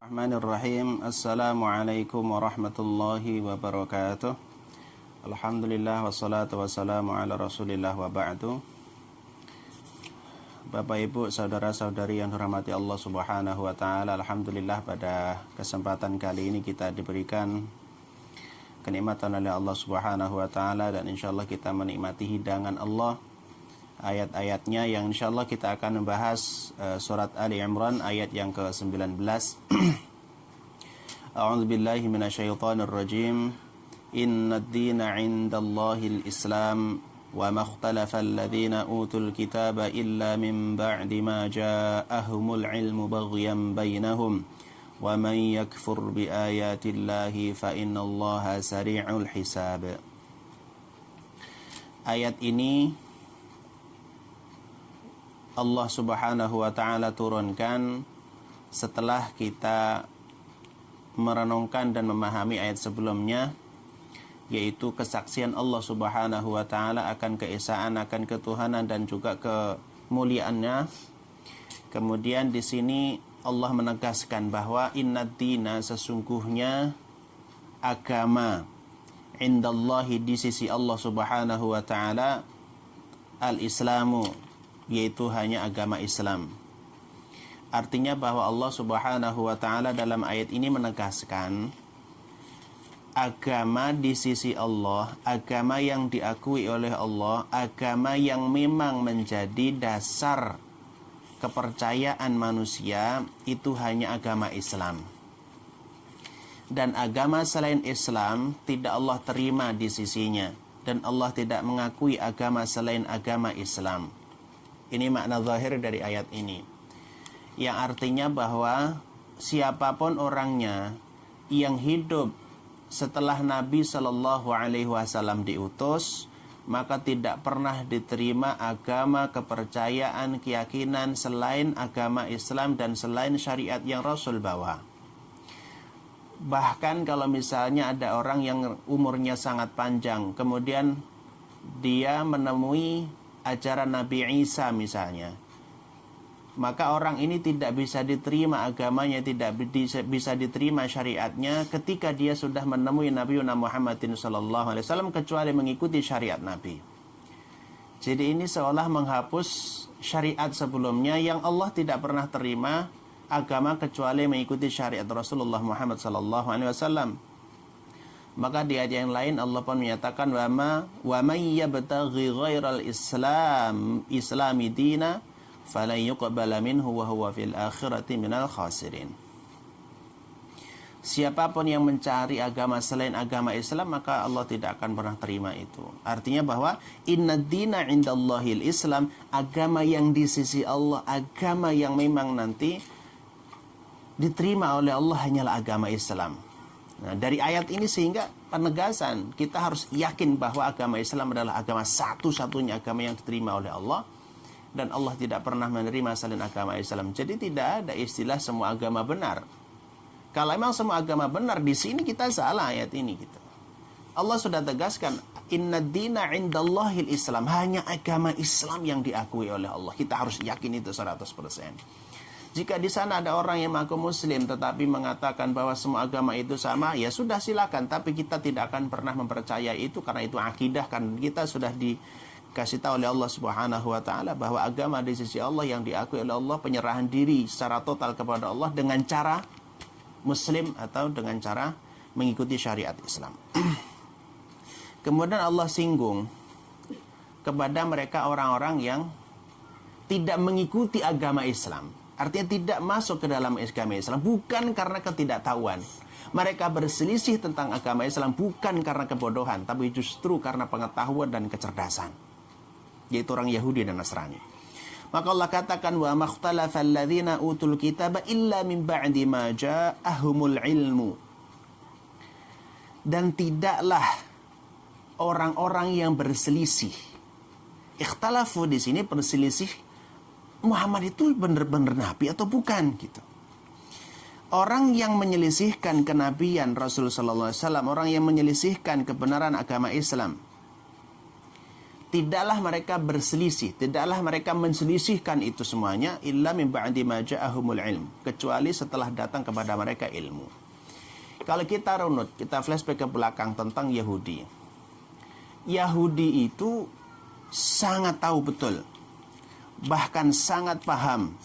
Bismillahirrahmanirrahim. Assalamualaikum warahmatullahi wabarakatuh. Alhamdulillah wassalatu wassalamu ala rasulillah wa ba'du. Bapak ibu saudara-saudari yang dirahmati Allah subhanahu wa ta'ala, alhamdulillah pada kesempatan kali ini kita diberikan kenikmatan oleh Allah subhanahu wa ta'ala, dan insyaallah kita menikmati hidangan Allah, ayat-ayatnya yang insyaallah kita akan membahas surat Ali Imran ayat yang ke-19. A'udzubillahi minasyaitonir rajim. Innad dina 'indallahil Islam wa makhtalafa alladhina utul kitaba illa min ba'di ma ja'ahumul 'ilmu baghyan bainahum wa man yakfur bi ayatillahi fa innallaha sari'ul hisab. Ayat ini Allah subhanahu wa ta'ala turunkan setelah kita merenungkan dan memahami ayat sebelumnya, yaitu kesaksian Allah subhanahu wa ta'ala akan keesaan, akan ketuhanan dan juga kemuliaannya. Kemudian di sini Allah menegaskan bahwa innad dina, sesungguhnya agama, indallahi, di sisi Allah subhanahu wa ta'ala, al-islamu, yaitu hanya agama Islam. Artinya bahwa Allah subhanahu wa ta'ala dalam ayat ini menegaskan agama di sisi Allah, agama yang diakui oleh Allah, agama yang memang menjadi dasar kepercayaan manusia, itu hanya agama Islam. Dan agama selain Islam tidak Allah terima di sisinya, dan Allah tidak mengakui agama selain agama Islam. Ini makna zahir dari ayat ini, yang artinya bahwa siapapun orangnya yang hidup setelah Nabi Shallallahu Alaihi Wasallam diutus, maka tidak pernah diterima agama, kepercayaan, keyakinan selain agama Islam dan selain syariat yang Rasul bawa. Bahkan kalau misalnya ada orang yang umurnya sangat panjang, kemudian dia menemui ajaran Nabi Isa misalnya, maka orang ini tidak bisa diterima agamanya, tidak bisa diterima syariatnya ketika dia sudah menemui Nabi Muhammadin sallallahu alaihi wasallam, kecuali mengikuti syariat Nabi. Jadi ini seolah menghapus syariat sebelumnya yang Allah tidak pernah terima agama kecuali mengikuti syariat Rasulullah Muhammad sallallahu alaihi wasallam. Maka di ayat yang lain Allah pun menyatakan wa may yabtaghi ghairal islami dina falan yuqbala minhu wa huwa fil akhirati minal khasirin. Siapapun yang mencari agama selain agama Islam, maka Allah tidak akan pernah terima itu. Artinya bahwa innad dina 'indallahil Islam, agama yang di sisi Allah, agama yang memang nanti diterima oleh Allah hanyalah agama Islam. Nah, dari ayat ini sehingga penegasan, kita harus yakin bahwa agama Islam adalah agama satu-satunya agama yang diterima oleh Allah, dan Allah tidak pernah menerima selain agama Islam. Jadi tidak ada istilah semua agama benar. Kalau memang semua agama benar, di sini kita salah ayat ini gitu. Allah sudah tegaskan innad dina 'indallahil Islam, hanya agama Islam yang diakui oleh Allah. Kita harus yakin itu 100%. Jika di sana ada orang yang mengaku muslim tetapi mengatakan bahwa semua agama itu sama, ya sudah silakan, tapi kita tidak akan pernah mempercayai itu karena itu akidah, kan kita sudah dikasih tahu oleh Allah Subhanahu wa taala bahwa agama di sisi Allah yang diakui oleh Allah, penyerahan diri secara total kepada Allah dengan cara muslim atau dengan cara mengikuti syariat Islam. Kemudian Allah singgung kepada mereka orang-orang yang tidak mengikuti agama Islam. Artinya tidak masuk ke dalam agama Islam bukan karena ketidaktahuan. Mereka berselisih tentang agama Islam bukan karena kebodohan, tapi justru karena pengetahuan dan kecerdasan, yaitu orang Yahudi dan Nasrani. Maka Allah katakan wa makhtalafa alladhina utul kitaba illa min ba'di ma ja'ahumul ilmu. Dan tidaklah orang-orang yang berselisih. Ikhtalafu di sini berselisih, Muhammad itu benar-benar nabi atau bukan gitu. Orang yang menyelisihkan kenabian Rasul sallallahu alaihi wasallam, orang yang menyelisihkan kebenaran agama Islam, tidaklah mereka berselisih, tidaklah mereka menselisihkan itu semuanya illa min ba'di ma ja'ahumul ilm, kecuali setelah datang kepada mereka ilmu. Kalau kita runut, kita flashback ke belakang tentang Yahudi. Yahudi itu sangat tahu betul, bahkan sangat paham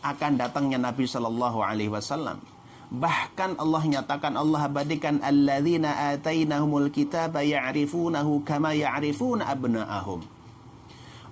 akan datangnya Nabi Shallallahu Alaihi Wasallam. Bahkan Allah nyatakan, Allah abadikan alladzina atainahumul kitaba ya'rifunahu kama ya'rifuna abna'ahum.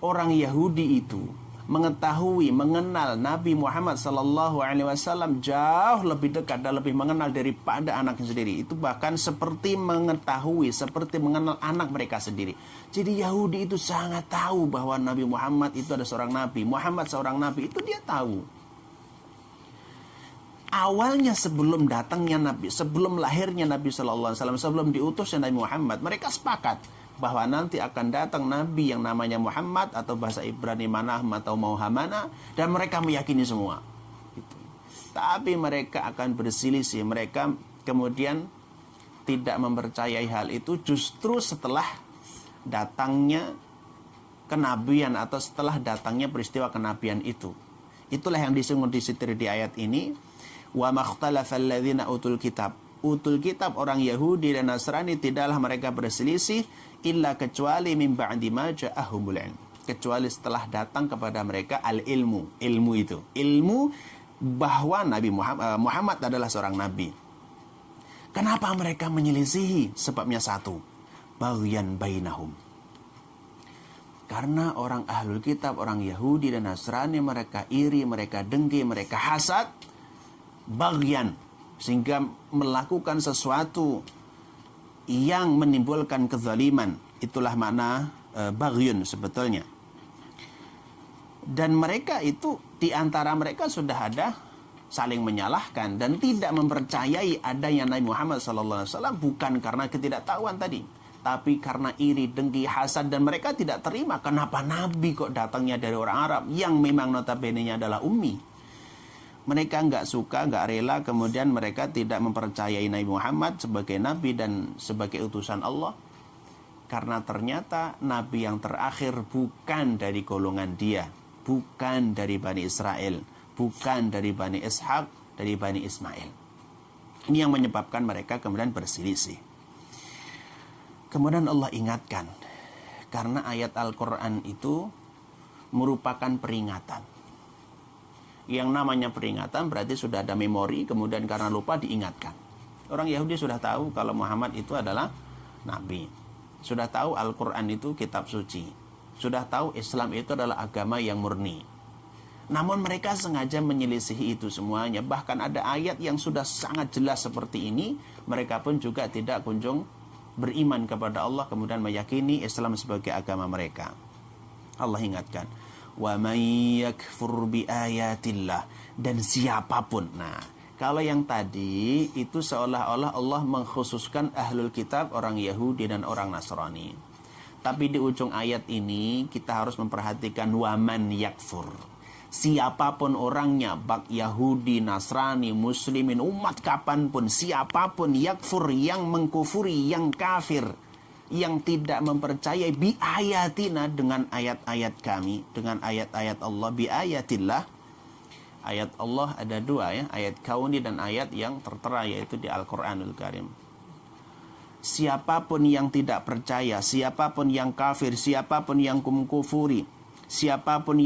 Orang Yahudi itu mengetahui, mengenal Nabi Muhammad Sallallahu Alaihi Wasallam jauh lebih dekat dan lebih mengenal daripada anaknya sendiri. Itu bahkan seperti mengetahui, seperti mengenal anak mereka sendiri. Jadi Yahudi itu sangat tahu bahwa Nabi Muhammad itu ada seorang Nabi. Muhammad seorang Nabi, itu dia tahu. Awalnya sebelum datangnya Nabi, sebelum lahirnya Nabi Sallallahu Alaihi Wasallam, sebelum diutusnya Nabi Muhammad, mereka sepakat bahwa nanti akan datang Nabi yang namanya Muhammad, atau bahasa Ibrani Manahum atau Muhamana, dan mereka meyakini semua. Gitu. Tapi mereka akan berselisih, mereka kemudian tidak mempercayai hal itu justru setelah datangnya kenabian atau setelah datangnya peristiwa kenabian itu. Itulah yang disinggung disitir di ayat ini. Wa makhtalafal ladzina utul kitab. Utul kitab orang Yahudi dan Nasrani tidaklah mereka berselisih illa kecuali min ba'di ma ja'ahumul ilm. Kecuali setelah datang kepada mereka al-ilmu. Ilmu itu. Ilmu bahwa Nabi Muhammad adalah seorang nabi. Kenapa mereka menyelisihi? Sebabnya satu. Baghyan bainahum. Karena orang ahlul kitab, orang Yahudi dan Nasrani, mereka iri, mereka dengki, mereka hasad. Baghyan, sehingga melakukan sesuatu yang menimbulkan kezaliman. Itulah makna baghyun sebetulnya. Dan mereka itu, di antara mereka sudah ada saling menyalahkan dan tidak mempercayai adanya Nabi Muhammad SAW, bukan karena ketidaktahuan tadi, tapi karena iri, dengki, hasad, dan mereka tidak terima kenapa Nabi kok datangnya dari orang Arab yang memang notabene-nya adalah ummi. Mereka nggak suka, nggak rela, kemudian mereka tidak mempercayai Nabi Muhammad sebagai Nabi dan sebagai utusan Allah. Karena ternyata Nabi yang terakhir bukan dari golongan dia, bukan dari Bani Israel, bukan dari Bani Ishaq, dari Bani Ismail. Ini yang menyebabkan mereka kemudian berselisih. Kemudian Allah ingatkan, karena ayat Al-Quran itu merupakan peringatan. Yang namanya peringatan berarti sudah ada memori, kemudian karena lupa diingatkan. Orang Yahudi sudah tahu kalau Muhammad itu adalah Nabi. Sudah tahu Al-Quran itu kitab suci. Sudah tahu Islam itu adalah agama yang murni. Namun mereka sengaja menyelisihi itu semuanya. Bahkan ada ayat yang sudah sangat jelas seperti ini. Mereka pun juga tidak kunjung beriman kepada Allah, kemudian meyakini Islam sebagai agama mereka. Allah ingatkan, wa may yakfur bi ayatillah, dan siapapun. Nah, kalau yang tadi itu seolah-olah Allah mengkhususkan ahlul kitab, orang Yahudi dan orang Nasrani. Tapi di ujung ayat ini kita harus memperhatikan wa man yakfur. Siapapun orangnya, bak Yahudi, Nasrani, Muslimin, umat kapanpun, siapapun yakfur, yang mengkufuri, yang kafir, yang tidak mempercayai bi ayatina, dengan ayat-ayat kami, dengan ayat-ayat Allah, bi ayatillah. Ayat Allah ada dua ya, ayat kauni dan ayat yang tertera, yaitu di Al-Quranul Karim. Siapapun yang tidak percaya, siapapun yang kafir, siapapun yang mengkufuri, siapapun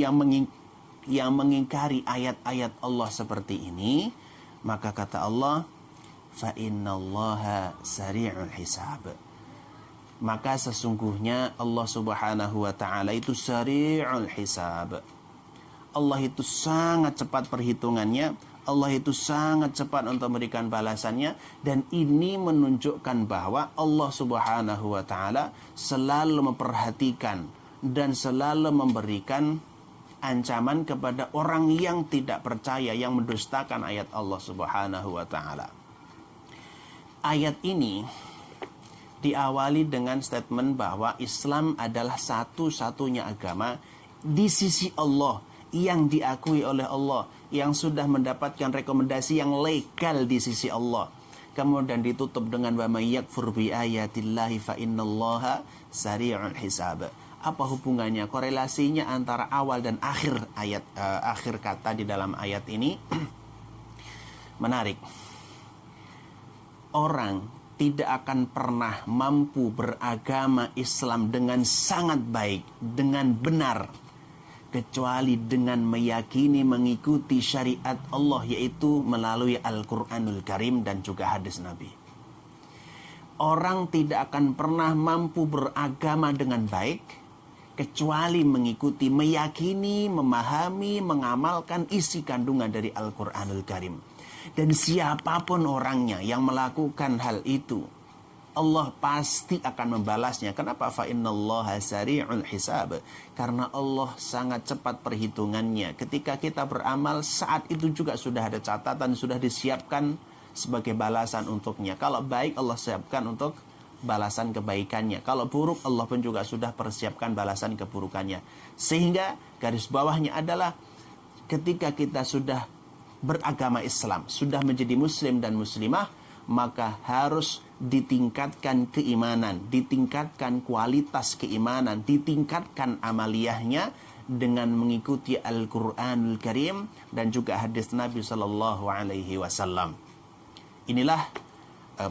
yang mengingkari ayat-ayat Allah seperti ini, maka kata Allah, fa innallaha sari'ul hisab. Maka sesungguhnya Allah Subhanahu wa taala itu sari'ul hisab. Allah itu sangat cepat perhitungannya, Allah itu sangat cepat untuk memberikan balasannya, dan ini menunjukkan bahwa Allah Subhanahu wa taala selalu memperhatikan dan selalu memberikan ancaman kepada orang yang tidak percaya, yang mendustakan ayat Allah Subhanahu wa taala. Ayat ini diawali dengan statement bahwa Islam adalah satu-satunya agama di sisi Allah, yang diakui oleh Allah, yang sudah mendapatkan rekomendasi yang legal di sisi Allah. Kemudian ditutup dengan wa may yakfur bi ayatillahi fa innallaha sari'ul hisab. Apa hubungannya, korelasinya antara awal dan akhir ayat, akhir kata di dalam ayat ini? Menarik. Orang tidak akan pernah mampu beragama Islam dengan sangat baik, dengan benar, kecuali dengan meyakini mengikuti syariat Allah, yaitu melalui Al-Quranul Karim dan juga hadis Nabi. Orang tidak akan pernah mampu beragama dengan baik kecuali mengikuti, meyakini, memahami, mengamalkan isi kandungan dari Al-Quranul Karim. Dan siapapun orangnya yang melakukan hal itu, Allah pasti akan membalasnya. Kenapa? Fa innallaha sari'ul hisab. Karena Allah sangat cepat perhitungannya. Ketika kita beramal, saat itu juga sudah ada catatan, sudah disiapkan sebagai balasan untuknya. Kalau baik, Allah siapkan untuk balasan kebaikannya. Kalau buruk, Allah pun juga sudah persiapkan balasan keburukannya. Sehingga garis bawahnya adalah ketika kita sudah beragama Islam, sudah menjadi muslim dan muslimah, maka harus ditingkatkan keimanan, ditingkatkan kualitas keimanan, ditingkatkan amaliyahnya dengan mengikuti Al-Quranul Karim dan juga hadis Nabi Sallallahu Alaihi Wasallam. Inilah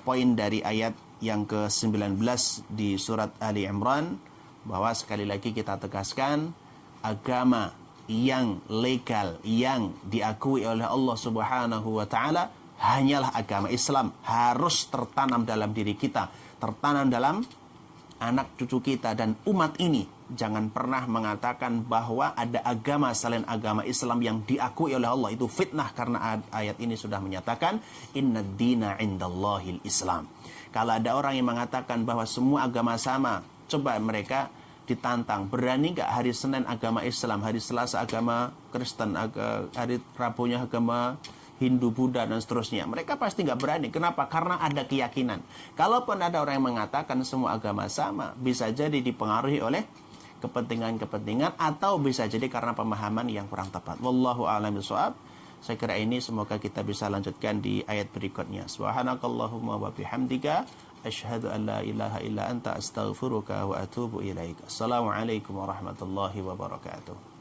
poin dari ayat yang ke-19 di surat Ali Imran, bahwa sekali lagi kita tegaskan, agama yang legal, yang diakui oleh Allah Subhanahu wa Ta'ala hanyalah agama Islam. Harus tertanam dalam diri kita, tertanam dalam anak cucu kita dan umat ini. Jangan pernah mengatakan bahwa ada agama selain agama Islam yang diakui oleh Allah. Itu fitnah, karena ayat ini sudah menyatakan innad dina indallahil Islam. Kalau ada orang yang mengatakan bahwa semua agama sama, coba mereka ditantang, berani nggak hari Senin agama Islam, hari Selasa agama Kristen, hari Rabunya agama Hindu, Buddha, dan seterusnya? Mereka pasti nggak berani. Kenapa? Karena ada keyakinan. Kalaupun ada orang yang mengatakan semua agama sama, bisa jadi dipengaruhi oleh kepentingan-kepentingan, atau bisa jadi karena pemahaman yang kurang tepat. Wallahu a'lam bishawab. Saya kira ini semoga kita bisa lanjutkan di ayat berikutnya. Subhanakallahumma wa bihamdika asyhadu an la ilaha illa anta astaghfiruka wa atubu ilaik. Assalamualaikum warahmatullahi wabarakatuh.